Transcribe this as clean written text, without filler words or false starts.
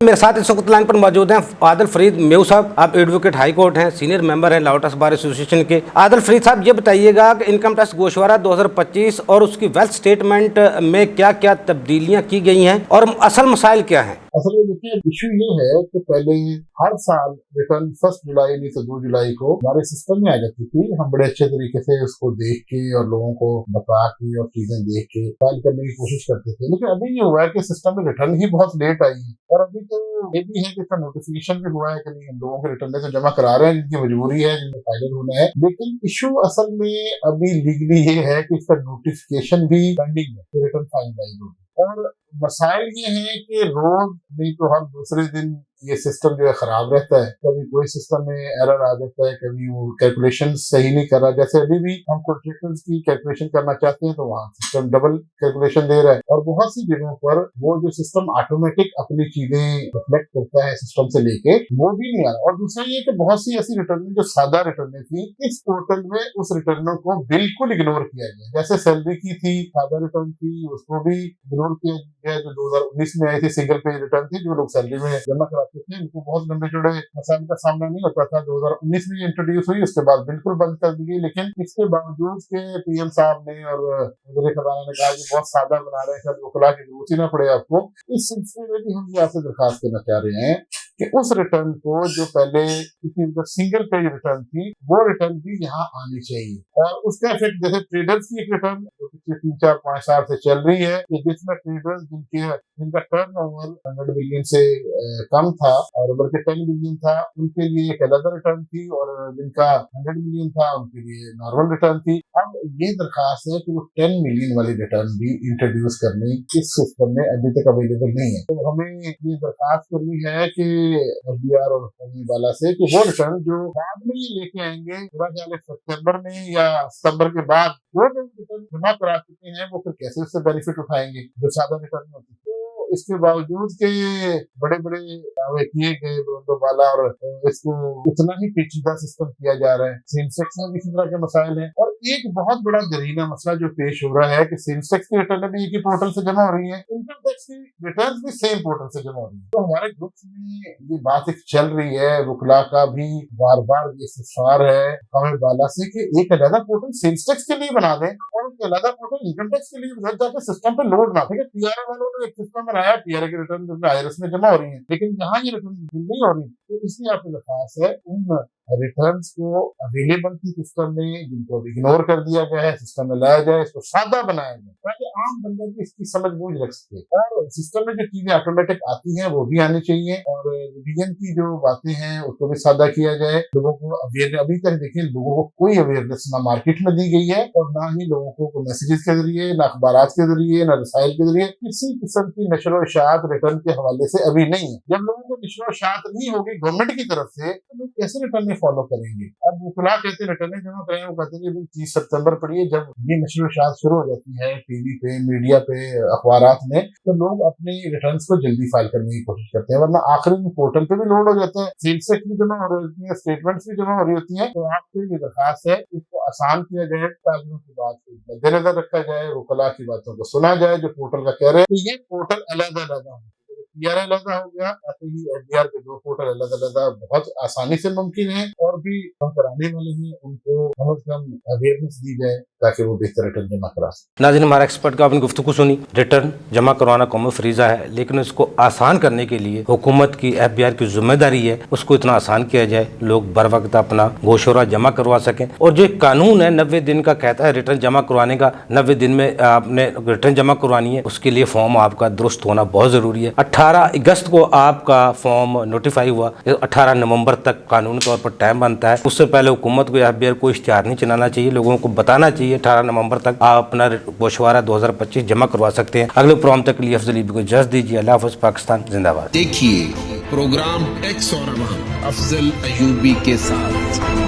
मेरे साथ इस वक्त लाइन पर मौजूद हैं आदिल फरीद मेऊ साहब। आप एडवोकेट हाई कोर्ट हैं, सीनियर मेंबर हैं लॉ ट्रस्ट बार एसोसिएशन के। आदिल फरीद साहब, ये बताइएगा कि इनकम टैक्स गोशवारा 2025 और उसकी वेल्थ स्टेटमेंट में क्या क्या तब्दीलियां की गई हैं और असल मसाइल क्या हैं? असल में देखिए, इशू ये है कि पहले हर साल रिटर्न 1 जुलाई नहीं तो 2 जुलाई को हमारे सिस्टम में आ जाती थी। हम बड़े अच्छे तरीके से उसको देख के और लोगों को बता के और चीजें देख के फाइल करने की कोशिश करते थे। लेकिन अभी ये हुआ है कि सिस्टम में रिटर्न ही बहुत लेट आई है, और अभी तो ये भी है कि इसका नोटिफिकेशन भी हुआ है कि नहीं, हम लोगों के रिटर्न तो जमा करा रहे हैं जिनकी मजबूरी है, जिनका फाइनल होना है। लेकिन इशू असल में अभी लीगली ये है कि इसका नोटिफिकेशन भी पेंडिंग है कि रिटर्न फाइनलाइज होगी। और मसाइल ये है कि रोज नहीं तो हर दूसरे दिन ये सिस्टम जो है खराब रहता है। कभी कोई सिस्टम में एरर आ जाता है, कभी वो कैलकुलेशन सही नहीं कर रहा। जैसे अभी भी हम कॉन्ट्रैक्टर्स की कैलकुलेशन करना चाहते हैं तो वहाँ सिस्टम डबल कैलकुलेशन दे रहा है, और बहुत सी जगहों पर वो जो सिस्टम ऑटोमेटिक अपनी चीजें रिफ्लेक्ट करता है सिस्टम से लेके, वो भी नहीं आ रहा। और दूसरा ये कि बहुत सी ऐसी रिटर्न जो सादा रिटर्न थी, इस पोर्टल में उस रिटर्नों को बिल्कुल इग्नोर किया गया। जैसे सैलरी की थी, सादा रिटर्न थी, उसको भी इग्नोर किया गया। जो 2019 में आई थी सिंगल पे रिटर्न थी, जो लोग सैलरी में जमा कराते थे उनको बहुत लंबे चौड़े मसाइल का सामना नहीं होता था। 2019 में इंट्रोड्यूस हुई, उसके बाद बिल्कुल बंद कर दी गई। लेकिन इसके बावजूद के पीएम साहब ने और वज़ीर खजाना ने कहा कि बहुत सादा बना रहे हैं, सब वकला की जरूरत ही ना पड़े आपको। इस सिलसिले में भी हम यहाँ से दरखास्त करना चाह रहे हैं कि उस रिटर्न को जो पहले सिंगल पेज रिटर्न थी, वो रिटर्न भी यहाँ आनी चाहिए। और उसका इफेक्ट जैसे ट्रेडर्स की एक रिटर्न जो पिछले 3-4-5 साल से चल रही है, कि जिसमें ट्रेडर्स जिनका टर्नओवर 100 बिलियन से कम था और बल्कि 10 बिलियन था, उनके लिए एक अलग रिटर्न थी, और जिनका 100 मिलियन था उनके लिए नॉर्मल रिटर्न थी। अब ये दरखास्त है कि वो 10 मिलियन वाली रिटर्न भी इंट्रोड्यूस करने इस सिस्टम में अभी तक अवेलेबल नहीं है। तो हमें ये दरखास्त करनी है कि एफबीआर और वाला से कि वो रिटर्न जो बाद में ये लेके आएंगे, मेरा ख्याल है सितंबर में या सितंबर के बाद, वो रिटर्न जमा करा चुके हैं वो फिर कैसे उससे बेनिफिट उठाएंगे जो सादा रिटर्न होती है। तो इसके बावजूद के बड़े बड़े दावे किए गए वाला, और इसको उतना ही पेचीदा सिस्टम किया जा रहा है। सेंसेक्स में भी इसी तरह के मसाइल हैं, और एक बहुत बड़ा जरीना मसला जो पेश हो रहा है कि सेंसेक्स की रिटर्न भी एक ही पोर्टल से जमा हो रही है, इनकम टैक्स की रिटर्न भी सेम पोर्टल से जमा हो रही है। तो हमारे ग्रुप में ये बात एक चल रही है, वकला का भी बार बार ये इस्तफसार है हमें वाला से कि एक अलग पोर्टल सेल्स टैक्स के लिए बना दें और एक अलग पोर्टल इनकम टैक्स के लिए घर जाकर सिस्टम पे लोड ना। ठीक है, पीआरए वालों ने एक सिस्टम बनाया, पीआरए की रिटर्न आईआरएस में जमा हो रही है, लेकिन यहाँ ये रिटर्न नहीं हो रही। तो इसलिए आपको दरखास्त है उन रिटर्न्स को अवेलेबल थी सिस्टम में, जिनको इग्नोर कर दिया गया है, सिस्टम में लाया जाए, इसको सादा बनाया जाए ताकि आम बंदा भी इसकी समझ बूझ रख सके। और सिस्टम में जो चीजें ऑटोमेटिक आती हैं वो भी आनी चाहिए, और रिवीजन की जो बातें हैं उसको भी सादा किया जाए। लोगों को अवेयर, अभी तक देखिए लोगों को कोई अवेयरनेस ना मार्केट में दी गई है, और ना ही लोगों को मैसेजेस के जरिए, ना अखबारात के जरिए, ना रसाइल के जरिए किसी किस्म की नशर व इशाअत रिटर्न के हवाले से अभी नहीं है। जब लोगों को नशर व इशाअत नहीं होगी गवर्नमेंट की तरफ से, तो लोग कैसे रिटर्न फॉलो करेंगे? अब वकला कहते हैं रिटर्न जमा करें, वो कहते हैं कि 30 सितंबर पढ़िए, जब ये नशर व इशाअत शुरू हो जाती है टीवी पे, मीडिया पे, अखबारात में, तो लोग अपनी रिटर्न्स को जल्दी फाइल करने की कोशिश करते हैं, वरना आखिरी में पोर्टल पे भी लोड हो जाते हैं, सेल्स टैक्स भी जमा हो रही होती है, स्टेटमेंट्स भी जमा हो रही होती है। तो आपसे ये दरखास्त है इसको आसान किया जाए, कागजों की बात को मद्देनजर रखा जाए, वकला की बातों को सुना जाए जो पोर्टल का कह रहे हैं। तो ये पोर्टल अलग अलग है, पीआरए अलग हो गया, ऐसे ही एफबीआर के 2 पोर्टल अलग अलग बहुत आसानी से मुमकिन है, और भी हम कराने वाले हैं उनको कम से कम अवेयरनेस दी जाए ताकि वो बेहतर रिटर्न जमा करा सकें। नाज़रीन, हमारा एक्सपर्ट का आपने गुफ्तगू सुनी। रिटर्न जमा करवाना कौमी फरीजा है, लेकिन इसको आसान करने के लिए हुकूमत की, एफबीआर की जिम्मेदारी है उसको इतना आसान किया जाए लोग बर वक्त अपना गोशोरा जमा करवा सकें। और जो एक कानून है 90 दिन का कहता है रिटर्न जमा करवाने का, 90 दिन में आपने रिटर्न जमा करवानी है, उसके लिए फॉर्म आपका दुरुस्त होना बहुत ज़रूरी है। 18 अगस्त को आपका फॉर्म नोटिफाई हुआ, 18 नवंबर तक कानूनी तौर पर टाइम बनता है। उससे पहले हुकूमत को, एफबीआर को इश्तिहार नहीं चलाना चाहिए, लोगों को बताना चाहिए 18 नवंबर तक आप अपना गोशवारा 2025 जमा करवा सकते हैं। अगले प्रोग्राम तक के लिए अफजल ईबी को इजाज़त दीजिए। अल्लाह हाफ़िज़, पाकिस्तान जिंदाबाद। देखिए प्रोग्राम टैक्स और अफजल अयूबी के साथ।